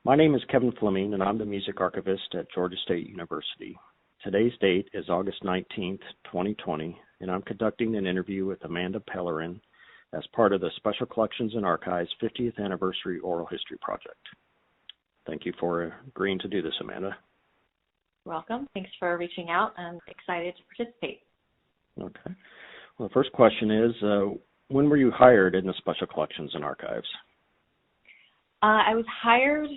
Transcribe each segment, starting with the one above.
My name is Kevin Fleming, and I'm the music archivist at Georgia State University. Today's date is August 19th, 2020, and I'm conducting an interview with Amanda Pellerin as part of the Special Collections and Archives 50th Anniversary Oral History Project. Thank you for agreeing to do this, Amanda. Welcome. Thanks for reaching out. I'm excited to participate. Okay. Well, the first question is, when were you hired in the Special Collections and Archives? I was hired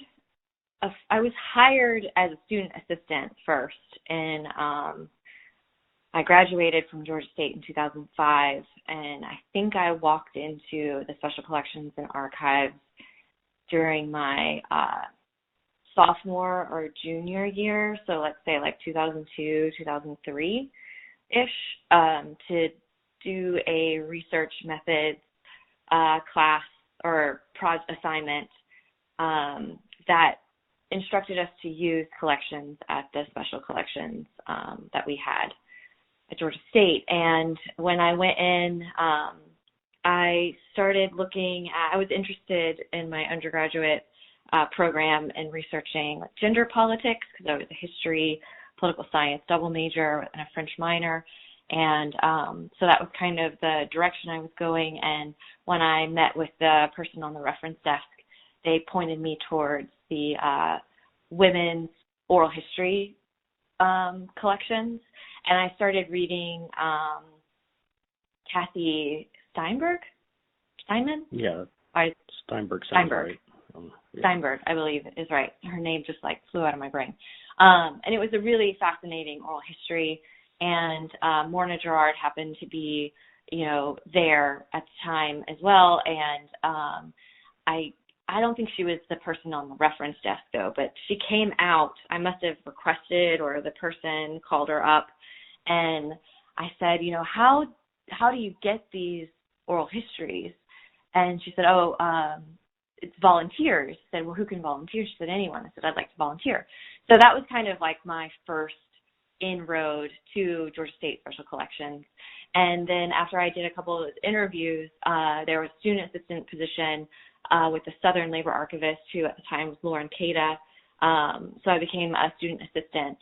as a student assistant first, and I graduated from Georgia State in 2005, and I think I walked into the Special Collections and Archives during my sophomore or junior year, so let's say like 2002, 2003-ish, to do a research methods class or project assignment that instructed us to use collections at the special collections that we had at Georgia State. And when I went in, I started looking at, I was interested in my undergraduate program in researching gender politics because I was a history, political science double major and a French minor. And so that was kind of the direction I was going. And when I met with the person on the reference desk, they pointed me towards the women's oral history collections. And I started reading Kathy Steinman? Yeah, Steinberg. Steinberg. Right. Steinberg, I believe is right. Her name just like flew out of my brain. And it was a really fascinating oral history. And Morna Gerard happened to be, there at the time as well. And I don't think she was the person on the reference desk though, but she came out. I must have requested, or the person called her up, and I said, how do you get these oral histories? And she said, it's volunteers. I said, well, who can volunteer? She said, anyone. I said, I'd like to volunteer. So that was kind of like my first inroad to Georgia State Special Collections. And then after I did a couple of interviews, there was a student assistant position with the Southern Labor Archivist, who at the time was Lauren Cada. So I became a student assistant.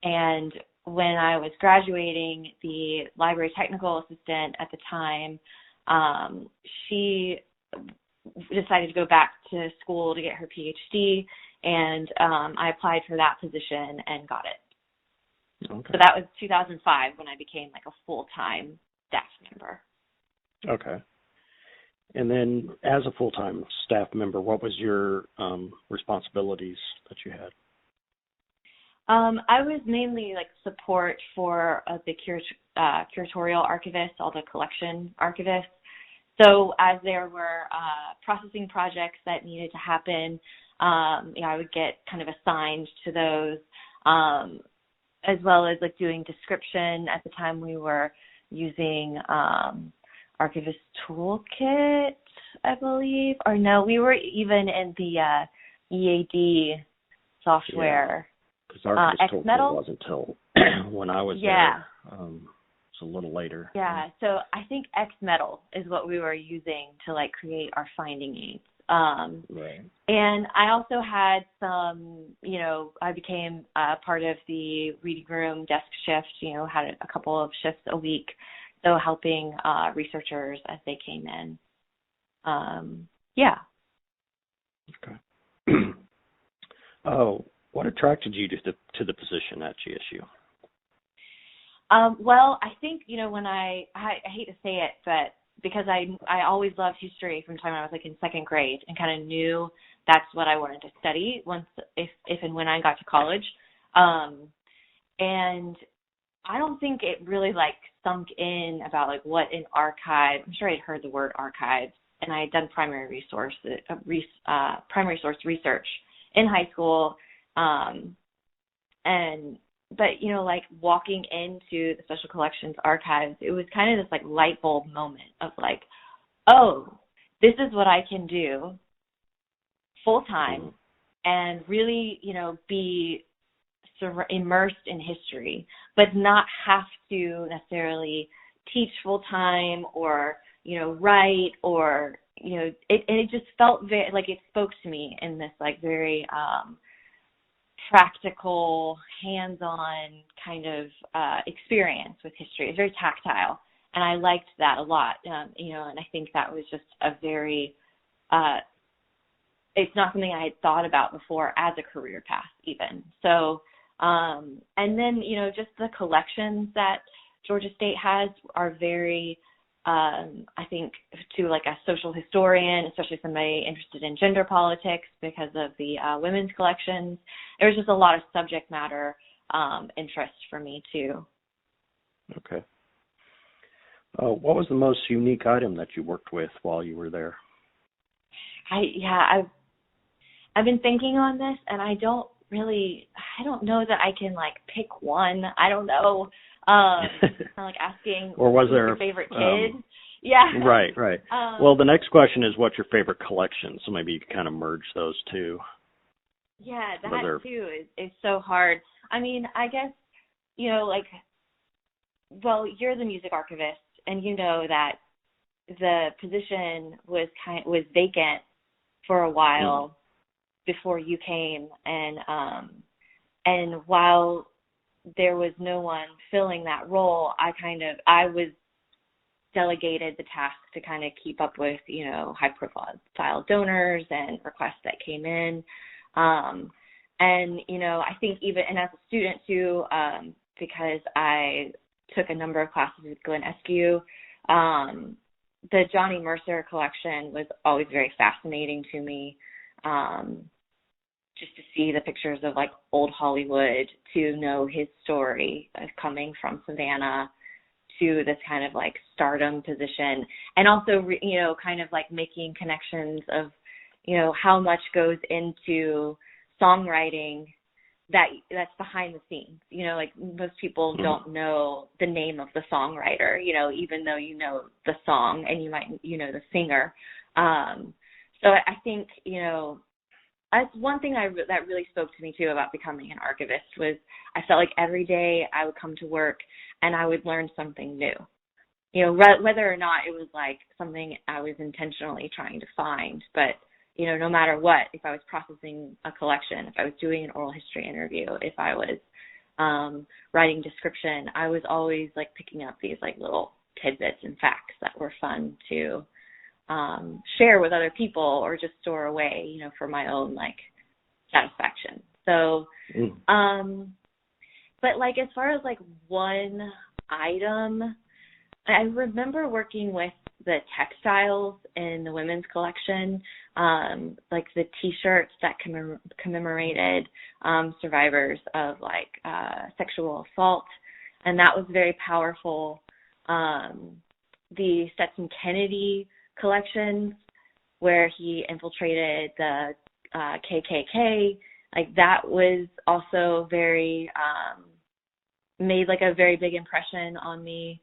And when I was graduating, the library technical assistant at the time, she decided to go back to school to get her PhD, and I applied for that position and got it. Okay. So that was 2005 when I became like a full-time staff member. Okay. And then as a full-time staff member, what was your responsibilities that you had? I was mainly like support for the curatorial archivists, all the collection archivists. So as there were processing projects that needed to happen, I would get kind of assigned to those, as well as like doing description. At the time we were using Archivist Toolkit, I believe. Or no, we were even in the EAD software. Because Archivist Toolkit wasn't until when I was there. It's a little later. Yeah, so I think XMetal is what we were using to like create our finding aids. Right. And I also had some, I became part of the reading room desk shift, had a couple of shifts a week, so helping researchers as they came in. Okay. What attracted you to the position at GSU? Well, I think, when I hate to say it, but because I always loved history from the time I was like in second grade and kind of knew that's what I wanted to study if and when I got to college. And I don't think it really like sunk in about like what an archive. I'm sure I'd heard the word archives, and I had done primary source research in high school. But, like walking into the Special Collections Archives, it was kind of this like light bulb moment of like, oh, this is what I can do full time and really, be immersed in history, but not have to necessarily teach full time or, write or, it just felt very, like, it spoke to me in this, like, very practical, hands-on kind of experience with history. It's very tactile, and I liked that a lot, and I think that was just a very, it's not something I had thought about before as a career path even. So, and then, just the collections that Georgia State has are very, I think, to like a social historian, especially somebody interested in gender politics because of the women's collections, there's just a lot of subject matter interest for me too. Okay. What was the most unique item that you worked with while you were there? I've been thinking on this, and I don't know that I can like pick one. I don't know. Kind of like asking, or was there your favorite kid? Yeah. Right. Well, the next question is, what's your favorite collection? So maybe you can kind of merge those two. Yeah, that too is so hard. I mean, I guess, well, you're the music archivist, and you know that the position was vacant for a while before you came, and while there was no one filling that role, I was delegated the task to kind of keep up with, high profile donors and requests that came in. And, I think even, and as a student too, because I took a number of classes with Glenn Eskew, the Johnny Mercer collection was always very fascinating to me. Just to see the pictures of like old Hollywood, to know his story of coming from Savannah to this kind of like stardom position, and also, kind of like making connections of, how much goes into songwriting that's behind the scenes. Like most people don't know the name of the songwriter, even though you know the song and you might, the singer. So I think, that's one thing that really spoke to me too about becoming an archivist, was I felt like every day I would come to work and I would learn something new, whether or not it was like something I was intentionally trying to find. But, no matter what, if I was processing a collection, if I was doing an oral history interview, if I was writing description, I was always like picking up these like little tidbits and facts that were fun to share with other people or just store away, for my own like satisfaction. So, but like as far as like one item, I remember working with the textiles in the women's collection, like the T-shirts that commemorated survivors of like sexual assault, and that was very powerful. The Stetson Kennedy collections, where he infiltrated the KKK, like that was also very made like a very big impression on me.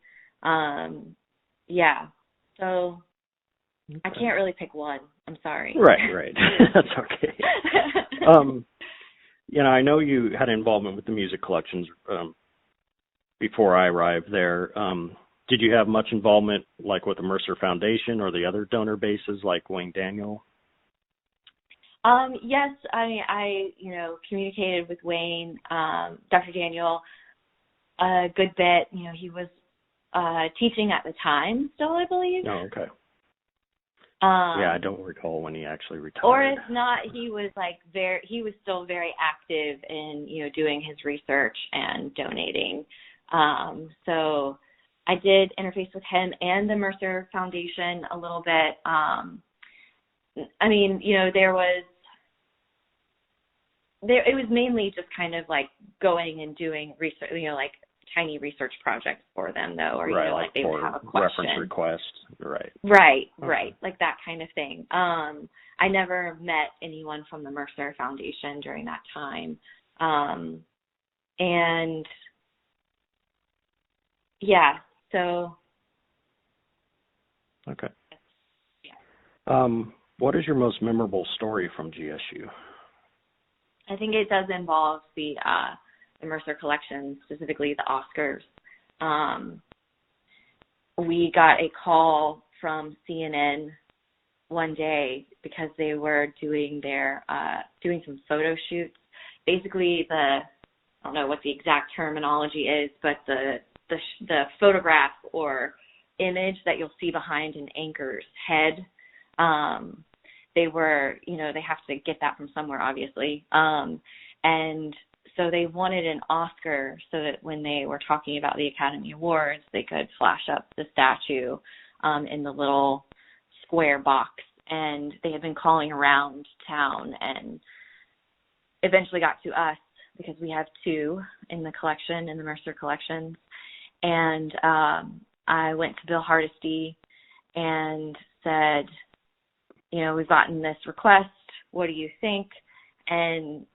So okay. I can't really pick one. I'm sorry. Right. That's okay. I know you had involvement with the music collections before I arrived there. Did you have much involvement like with the Mercer Foundation or the other donor bases like Wayne Daniel? Yes, I communicated with Wayne, Dr. Daniel, a good bit. He was teaching at the time still, I believe. Oh, okay. I don't recall when he actually retired. Or if not, he was still very active in, doing his research and donating. So I did interface with him and the Mercer Foundation a little bit. It was mainly just kind of like going and doing research, like tiny research projects for them, though, or right, like they would have a question. Reference request, right? Right, like that kind of thing. I never met anyone from the Mercer Foundation during that time, and so. Okay. Yeah. What is your most memorable story from GSU? I think it does involve the Mercer collection, specifically the Oscars. We got a call from CNN one day because they were doing doing some photo shoots. Basically, I don't know what the exact terminology is, but the photograph or image that you'll see behind an anchor's head, they were, they have to get that from somewhere, obviously. And so they wanted an Oscar so that when they were talking about the Academy Awards, they could flash up the statue in the little square box. And they had been calling around town and eventually got to us because we have two in the collection, in the Mercer collections. And I went to Bill Hardesty and said, we've gotten this request. What do you think? And,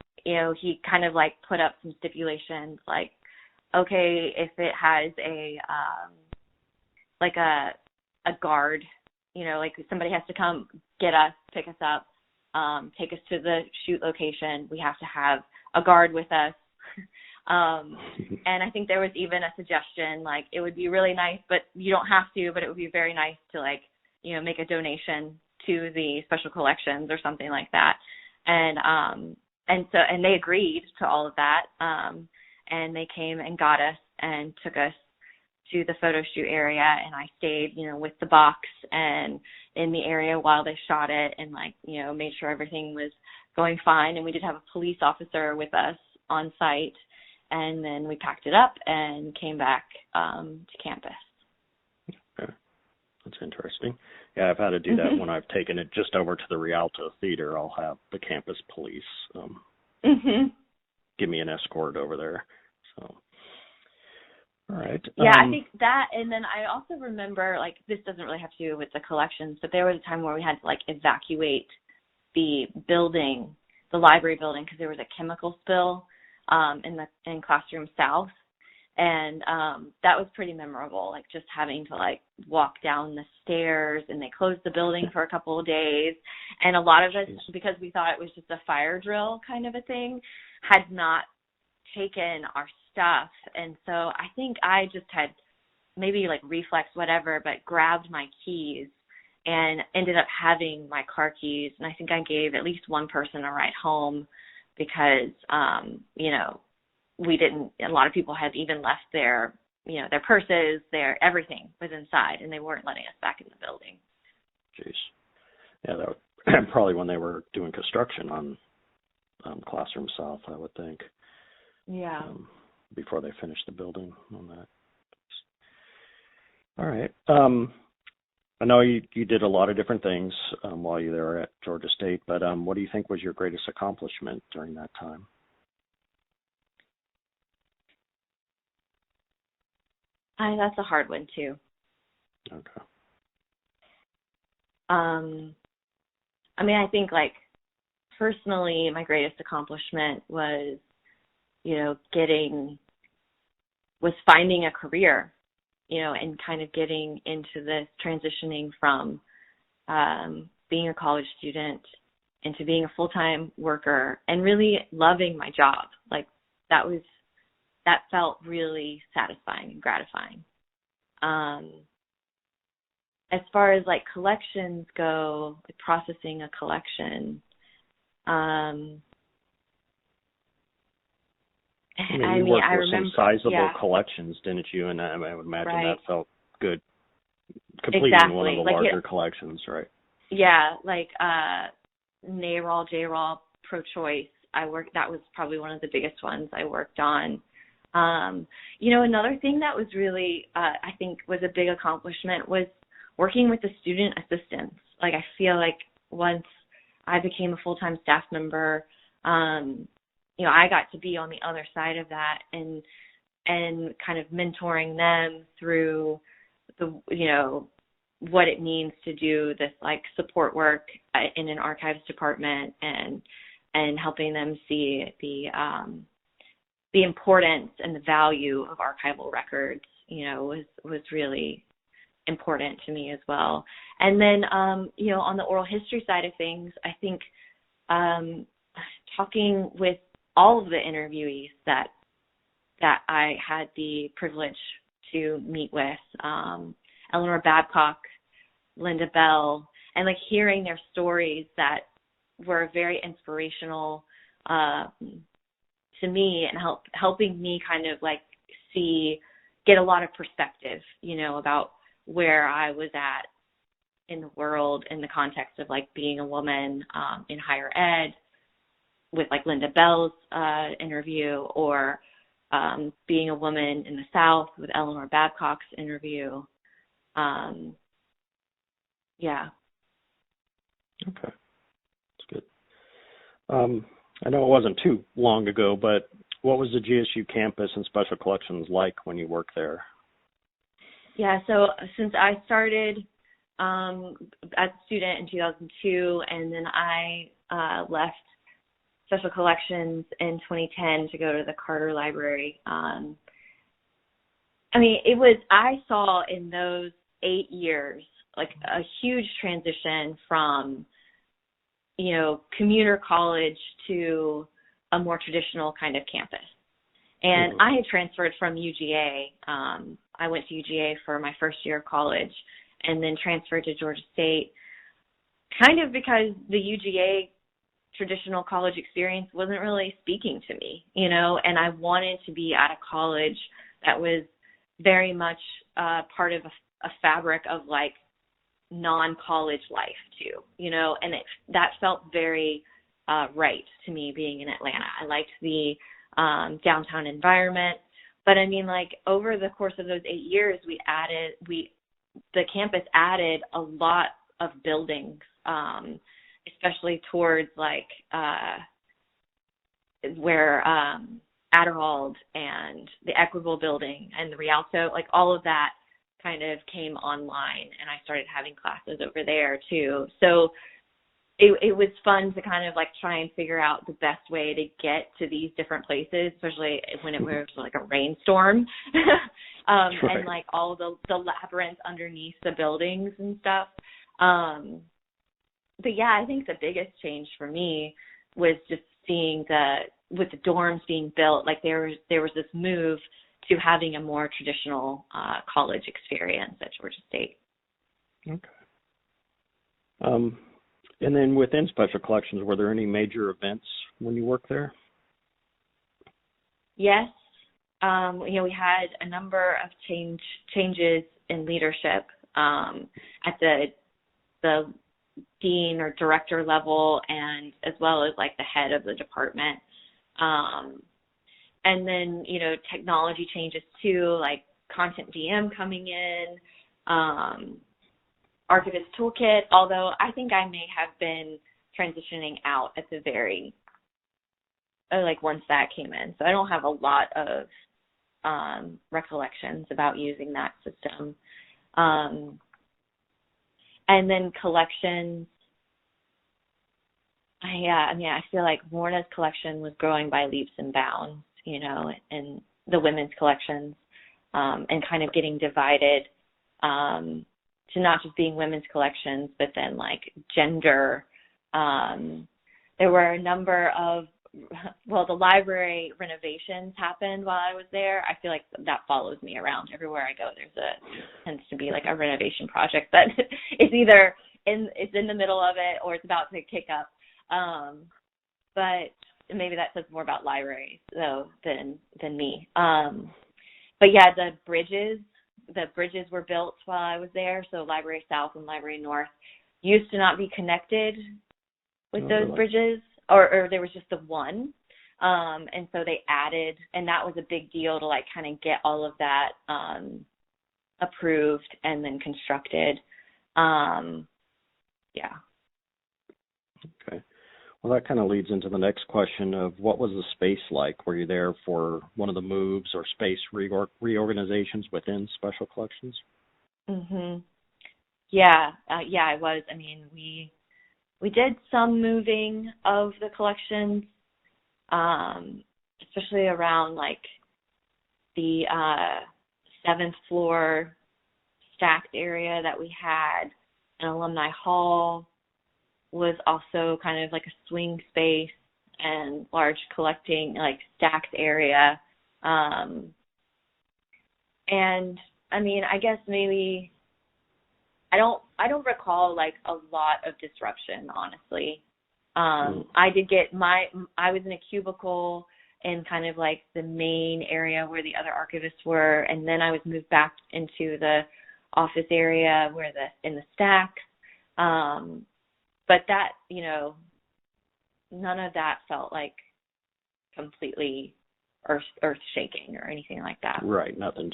he kind of like put up some stipulations like, okay, if it has a guard, like somebody has to come get us, pick us up, take us to the shoot location. We have to have a guard with us. And I think there was even a suggestion, like, it would be really nice, but you don't have to, but it would be very nice to, like, make a donation to the special collections or something like that. And they agreed to all of that. And they came and got us and took us to the photo shoot area, and I stayed, with the box and in the area while they shot it and, like, made sure everything was going fine. And we did have a police officer with us on site, and then we packed it up and came back to campus. Okay. That's interesting. Yeah, I've had to do that when I've taken it just over to the Rialto Theater. I'll have the campus police give me an escort over there. So, all right. Yeah, I think that, and then I also remember, like, this doesn't really have to do with the collections, but there was a time where we had to, like, evacuate the building, the library building, because there was a chemical spill in Classroom South. And that was pretty memorable, like just having to like walk down the stairs, and they closed the building for a couple of days. And a lot of us, because we thought it was just a fire drill kind of a thing, had not taken our stuff. And so I think I just had maybe like reflex, whatever, but grabbed my keys and ended up having my car keys. And I think I gave at least one person a ride home because, a lot of people had even left their purses, their everything was inside, and they weren't letting us back in the building. Jeez. Yeah, that was probably when they were doing construction on Classroom South, I would think. Yeah. Before they finished the building on that. All right. I know you did a lot of different things while you were at Georgia State, but what do you think was your greatest accomplishment during that time? That's a hard one, too. Okay. I think, like, personally, my greatest accomplishment was, finding a career, and kind of getting into this, transitioning from being a college student into being a full-time worker and really loving my job. Like, that felt really satisfying and gratifying. As far as like collections go, like processing a collection, you worked with remember some sizable collections, didn't you? And I would imagine that felt good. Completing one of the larger collections, right? Yeah, like NARAL, JRAL, pro-choice. That was probably one of the biggest ones I worked on. Another thing that was really, I think was a big accomplishment was working with the student assistants. Like, I feel like once I became a full-time staff member, I got to be on the other side of that and kind of mentoring them through what it means to do this like support work in an archives department and helping them see the importance and the value of archival records, was really important to me as well. And then, on the oral history side of things, I think talking with all of the interviewees that I had the privilege to meet with, Eleanor Babcock, Linda Bell, and like hearing their stories that were very inspirational to me, and helping me kind of like get a lot of perspective, you know, about where I was at in the world in the context of like being a woman in higher ed, with like Linda Bell's interview, or being a woman in the South with Eleanor Babcock's interview. Yeah. Okay, that's good. I know it wasn't too long ago, but what was the GSU campus and special collections like when you worked there? Yeah, so since I started as a student in 2002, and then I left special collections in 2010 to go to the Carter Library. I mean, I saw in those 8 years, like a huge transition from, you know, commuter college to a more traditional kind of campus. And I had transferred from UGA. I went to UGA for my first year of college, and then transferred to Georgia State, kind of because the UGA traditional college experience wasn't really speaking to me, you know, and I wanted to be at a college that was very much part of a fabric of like non-college life too, you know, and that felt very right to me being in Atlanta. I liked the downtown environment, but I mean, like over the course of those 8 years, the campus added a lot of buildings, especially towards like where Adderhold and the Equitable building and the Rialto, like all of that kind of came online, and I started having classes over there too. So it was fun to kind of like try and figure out the best way to get to these different places, especially when it was like a rainstorm. Right. And like all the labyrinth underneath the buildings and stuff. But yeah, I think the biggest change for me was just seeing with the dorms being built, like there was this move to having a more traditional college experience at Georgia State. Okay. And then within special collections, were there any major events when you worked there? Yes. You know, we had a number of changes in leadership at the dean or director level, and as well as like the head of the department. And then, you know, technology changes too, like Content DM coming in, Archivist Toolkit, although I think I may have been transitioning out at the very, like once that came in. So I don't have a lot of recollections about using that system. And then collections. I feel like Morna's collection was growing by leaps and bounds, you know, and the women's collections, and kind of getting divided to not just being women's collections, but then like gender. There were a number of, the library renovations happened while I was there. I feel like that follows me around everywhere I go. Tends to be like a renovation project that it's either it's in the middle of it or it's about to kick up. But maybe that says more about libraries though than me. But yeah, the bridges were built while I was there. So Library South and Library North used to not be connected with those bridges, or there was just the one. And so they added, and that was a big deal to like kind of get all of that approved and then constructed. Yeah. Okay. Well, that kind of leads into the next question of what was the space like? Were you there for one of the moves or space reorganizations within special collections? Mhm. Yeah. Yeah, I was. I mean, we did some moving of the collections, especially around like the 7th floor stacked area that we had. An alumni hall was also kind of like a swing space and large collecting, like stacked area. And I mean, I guess maybe I don't recall like a lot of disruption, honestly. I did get I was in a cubicle in kind of like the main area where the other archivists were, and then I was moved back into the office area where in the stack. But that, none of that felt like completely earth shaking or anything like that. Right, nothing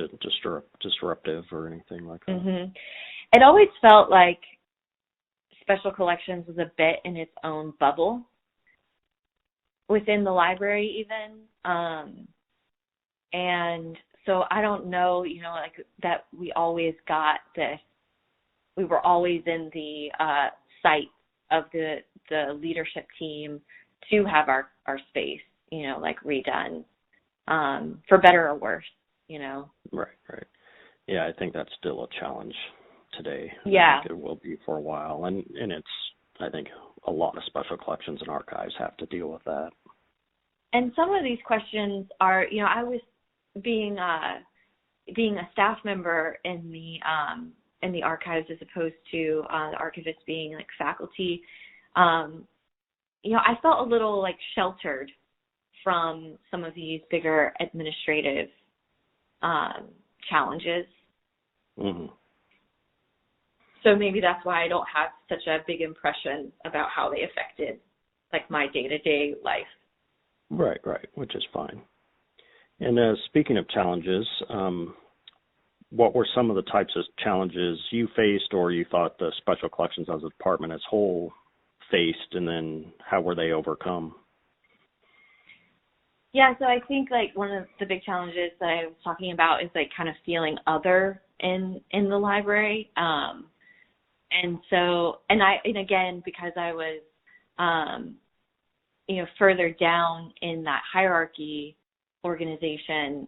disruptive or anything like that. Mm-hmm. It always felt like Special Collections was a bit in its own bubble within the library even. And so I don't know, like that we always got this, we were always in the sight of the leadership team to have our space, like redone, for better or worse, Right. Yeah, I think that's still a challenge today. Yeah. I think it will be for a while. And it's, I think a lot of special collections and archives have to deal with that. And some of these questions are, I was being a staff member in the archives as opposed to the archivists being like faculty. I felt a little like sheltered from some of these bigger administrative challenges. Mm-hmm. So maybe that's why I don't have such a big impression about how they affected like my day-to-day life. Right, which is fine. And speaking of challenges, what were some of the types of challenges you faced or you thought the Special Collections as a department as whole faced, and then how were they overcome? Yeah, so I think like one of the big challenges that I was talking about is like kind of feeling other in the library. And again, because I was, further down in that hierarchy organization,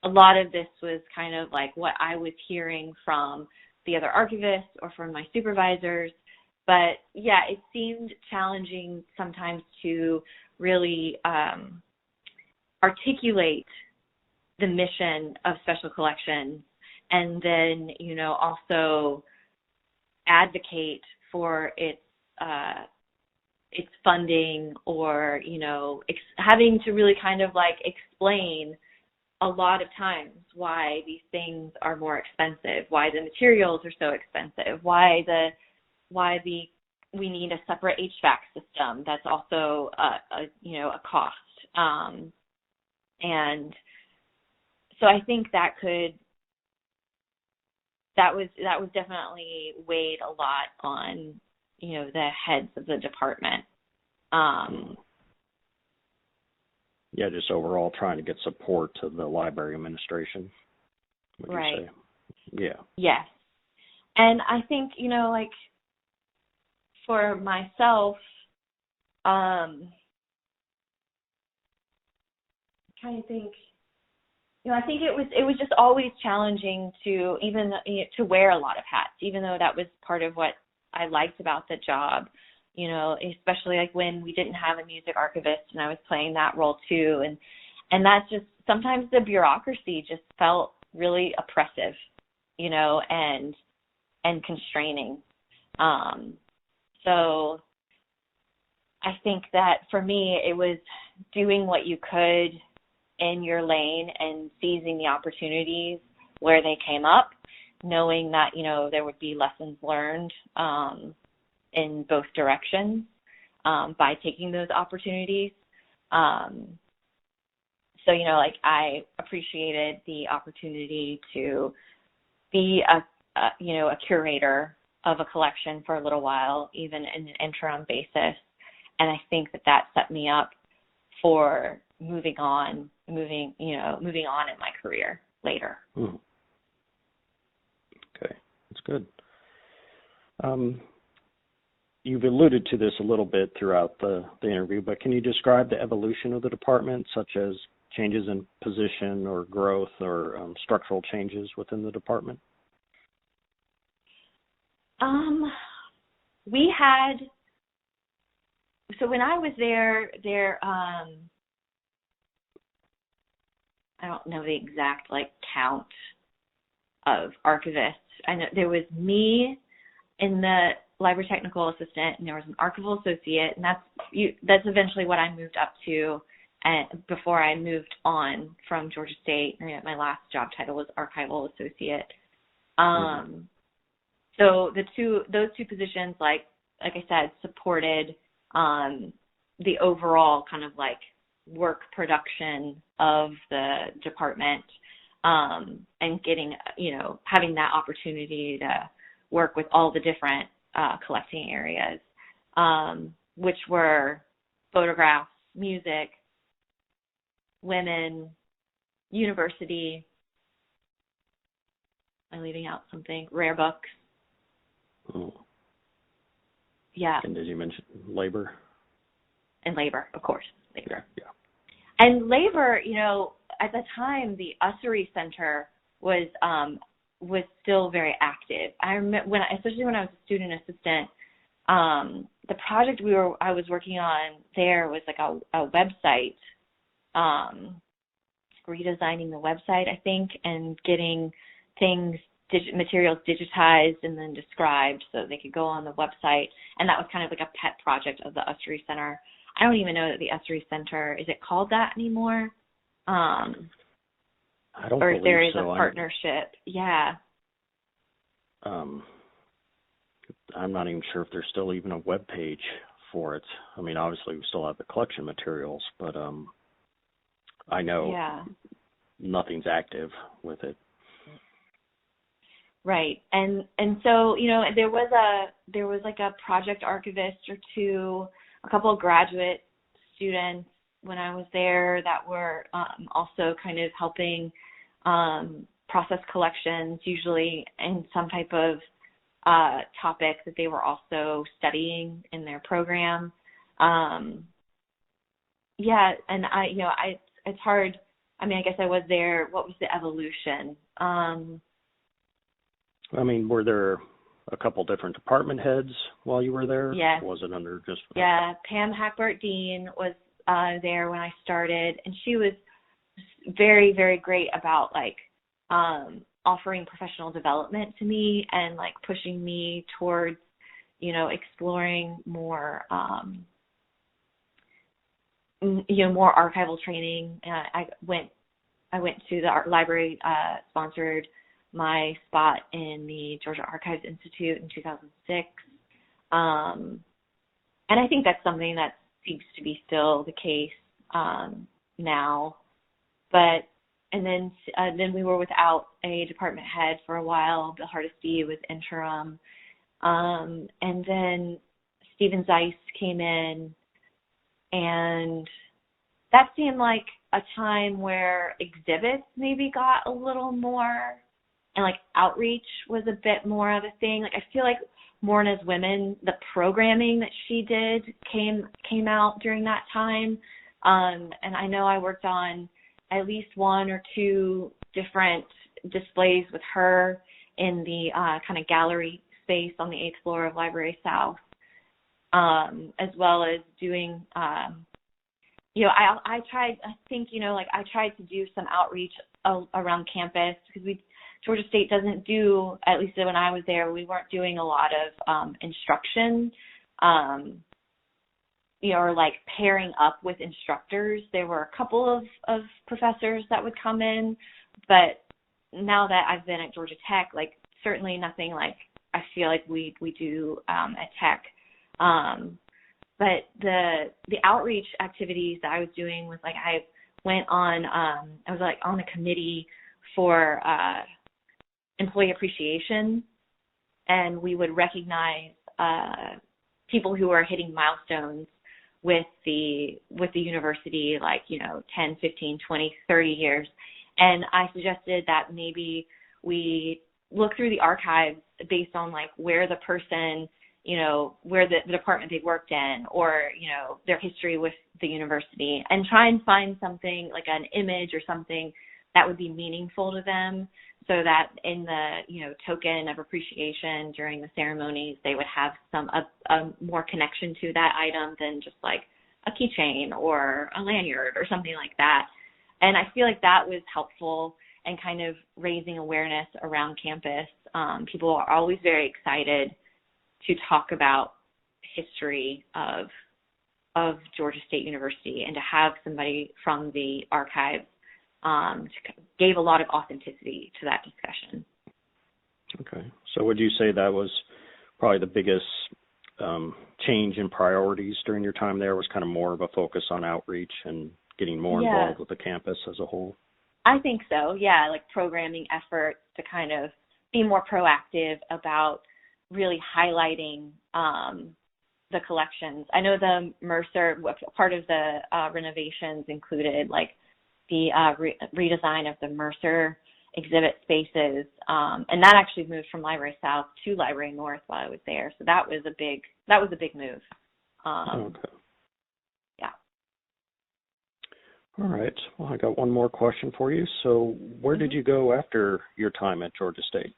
a lot of this was kind of like what I was hearing from the other archivists or from my supervisors. But yeah, it seemed challenging sometimes to really articulate the mission of Special Collections and then, also advocate for its funding or, having to really kind of like explain a lot of times why these things are more expensive, why the materials are so expensive, why we need a separate HVAC system that's also a cost. And so I think that was definitely weighed a lot on, the heads of the department. Yeah, just overall trying to get support to the library administration. Would right. You say? Yeah. Yes. And I think, like for myself, trying to think, I think it was just always challenging to even to wear a lot of hats, even though that was part of what I liked about the job, especially like when we didn't have a music archivist and I was playing that role too. And that's just, sometimes the bureaucracy just felt really oppressive, and constraining. So I think that for me, it was doing what you could in your lane and seizing the opportunities where they came up, knowing that, there would be lessons learned in both directions by taking those opportunities. So, like I appreciated the opportunity to be a curator of a collection for a little while, even in an interim basis. And I think that set me up for moving on in my career later. Okay, that's good. You've alluded to this a little bit throughout the interview, but can you describe the evolution of the department, such as changes in position or growth or structural changes within the department? We had, so when I was there, I don't know the exact count of archivists. I know there was me, in the library technical assistant, and there was an archival associate, and that's eventually what I moved up to, and before I moved on from Georgia State. My last job title was archival associate. So those two positions, like I said, supported the overall kind of like work production of the department, and getting, having that opportunity to work with all the different collecting areas, which were photographs, music, women, university. I'm leaving out something. Rare books. Oh. Yeah. And did you mention labor? And labor, of course. Labor. Yeah. And labor, at the time, the Ussery Center was still very active. I remember especially when I was a student assistant, the project I was working on there was like a website, redesigning the website, I think, and getting materials digitized and then described so they could go on the website. And that was kind of like a pet project of the Ussery Center. I don't even know that the Ussery Center, is it called that anymore? I don't or believe if there is so. a partnership. Yeah. I'm not even sure if there's still even a web page for it. I mean, obviously we still have the collection materials, but I know nothing's active with it. Right. And so, there was like a project archivist or two, a couple of graduate students when I was there that were also kind of helping process collections, usually in some type of topic that they were also studying in their program. And it's hard. I mean, I guess I was there. What was the evolution? Were there a couple different department heads while you were there? Yes. Was it under just... Yeah, Pam Hackbart-Dean was there when I started, and she was very, very great about, offering professional development to me and, pushing me towards, exploring more, more archival training. I went to the art library, sponsored my spot in the Georgia Archives Institute in 2006. And I think that's something that seems to be still the case now. And then we were without a department head for a while. Bill Hardesty was interim. And then Stephen Zeiss came in, and that seemed like a time where exhibits maybe got a little more, and outreach was a bit more of a thing. I feel like Morna's Women, the programming that she did came out during that time. And I know I worked on at least one or two different displays with her in the kind of gallery space on the 8th floor of Library South, as well as doing, I tried to do some outreach around campus, because Georgia State doesn't do, at least when I was there, we weren't doing a lot of instruction, or pairing up with instructors. There were a couple of professors that would come in, but now that I've been at Georgia Tech, certainly nothing I feel like we do at Tech. But the outreach activities that I was doing was I went on, I was on a committee for employee appreciation, and we would recognize people who are hitting milestones with the university, 10, 15, 20, 30 years. And I suggested that maybe we look through the archives based on where the person, where the department they worked in, or, their history with the university, and try and find something an image or something that would be meaningful to them, so that in the, token of appreciation during the ceremonies, they would have a more connection to that item than just a keychain or a lanyard or something like that. And I feel like that was helpful and kind of raising awareness around campus. People are always very excited to talk about history of Georgia State University, and to have somebody from the archives gave a lot of authenticity to that discussion. Okay. So would you say that was probably the biggest change in priorities during your time there, was kind of more of a focus on outreach and getting more involved with the campus as a whole? I think so, yeah, like programming efforts to kind of be more proactive about really highlighting the collections. I know the Mercer, part of the renovations included like the redesign of the Mercer exhibit spaces, and that actually moved from Library South to Library North while I was there. So that was a big move. Okay. Yeah. All right. Well, I got one more question for you. So where did you go after your time at Georgia State?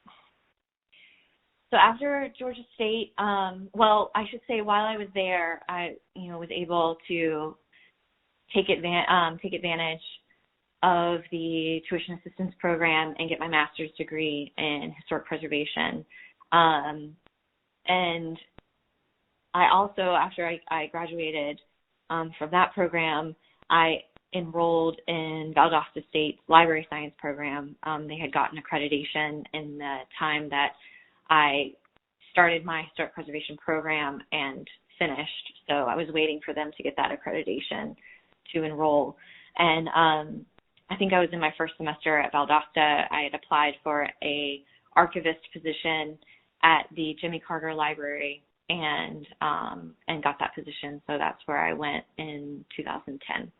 So after Georgia State, well, I should say while I was there, I was able to take advantage of the tuition assistance program and get my master's degree in historic preservation. And I also, after I graduated from that program, I enrolled in Valdosta State's library science program. They had gotten accreditation in the time that I started my historic preservation program and finished. So I was waiting for them to get that accreditation to enroll. And I think I was in my first semester at Valdosta. I had applied for a archivist position at the Jimmy Carter Library and got that position. So that's where I went in 2010.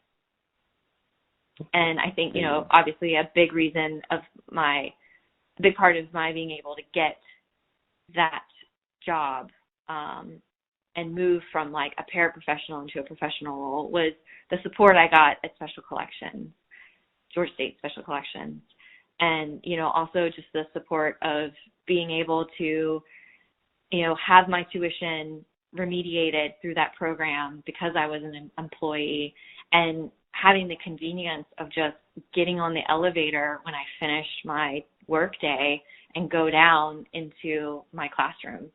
And I think, obviously a big part of my being able to get that job and move from like a paraprofessional into a professional role was the support I got at Special Collections, Georgia State Special Collections. And, also just the support of being able to, have my tuition remediated through that program because I was an employee, and having the convenience of just getting on the elevator when I finished my work day and go down into my classroom.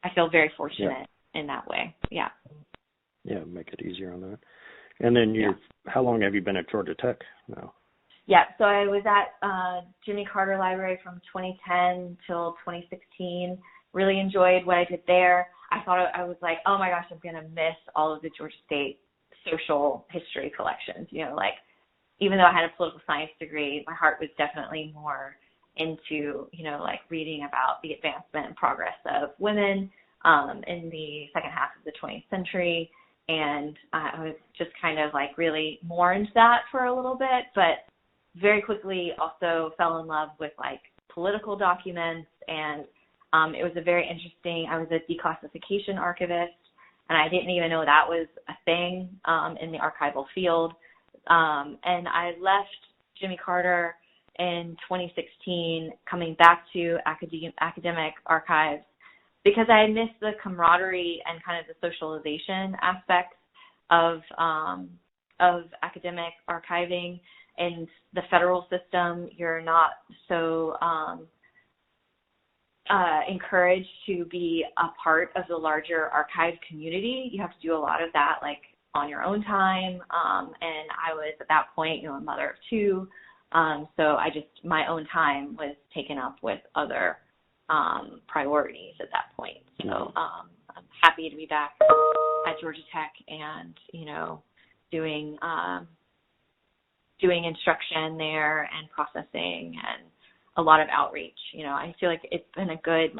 I feel very fortunate in that way. Yeah. Yeah, make it easier on that. And then how long have you been at Georgia Tech now? Yeah, so I was at Jimmy Carter Library from 2010 till 2016. Really enjoyed what I did there. I thought I was like, oh my gosh, I'm going to miss all of the Georgia State social history collections. Even though I had a political science degree, my heart was definitely more into, reading about the advancement and progress of women in the second half of the 20th century. And I was just kind of really more into that for a little bit, but very quickly also fell in love with political documents. And it was I was a declassification archivist, and I didn't even know that was a thing in the archival field. And I left Jimmy Carter in 2016, coming back to academic archives because I had missed the camaraderie and kind of the socialization aspects of academic archiving. In the federal system, you're not so encouraged to be a part of the larger archive community. You have to do a lot of that on your own time. And I was at that point, a mother of two. So my own time was taken up with other priorities at that point. So I'm happy to be back at Georgia Tech and, doing instruction there and processing and a lot of outreach. I feel like it's been a good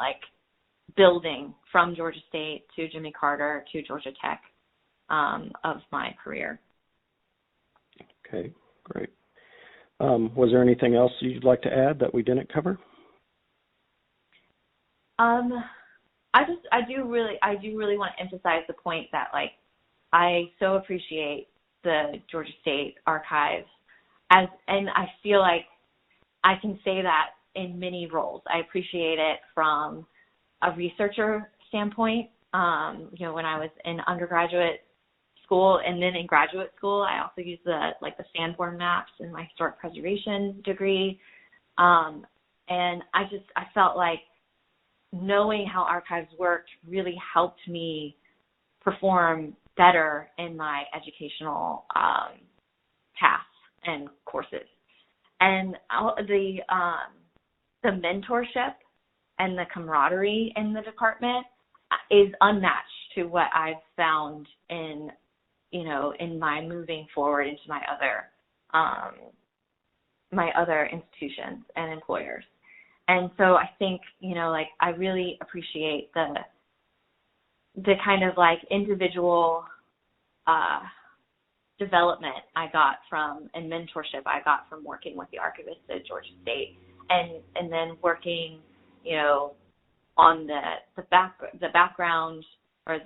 building from Georgia State to Jimmy Carter to Georgia Tech of my career. Okay, great. Was there anything else you'd like to add that we didn't cover? I do really want to emphasize the point that I so appreciate the Georgia State archives and I feel like I can say that in many roles. I appreciate it from a researcher standpoint. When I was in undergraduate school and then in graduate school, I also used the Sanborn maps in my historic preservation degree. And I felt like knowing how archives worked really helped me perform better in my educational paths and courses. And the mentorship and the camaraderie in the department is unmatched to what I've found in my moving forward into my other institutions and employers. And so I think, I really appreciate the kind of like individual development I got from, and mentorship I got from working with the archivists at Georgia State, and then working, on the background, or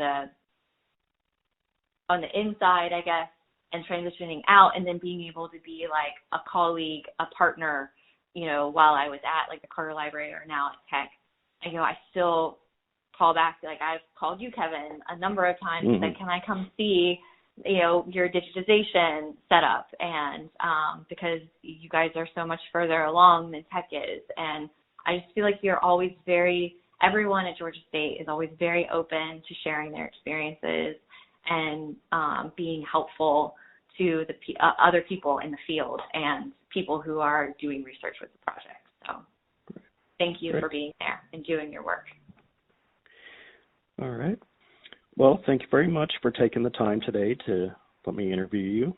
on the inside, I guess, and transitioning out, and then being able to be like a colleague, a partner, while I was at like the Carter Library or now at Tech. And, I still call back, like I've called you, Kevin, a number of times, Mm-hmm. that can I come see, your digitization setup, and because you guys are so much further along than Tech is. And I just feel like everyone at Georgia State is always very open to sharing their experiences and being helpful to the other people in the field and people who are doing research with the project. So thank you for being there and doing your work. All right. Well, thank you very much for taking the time today to let me interview you.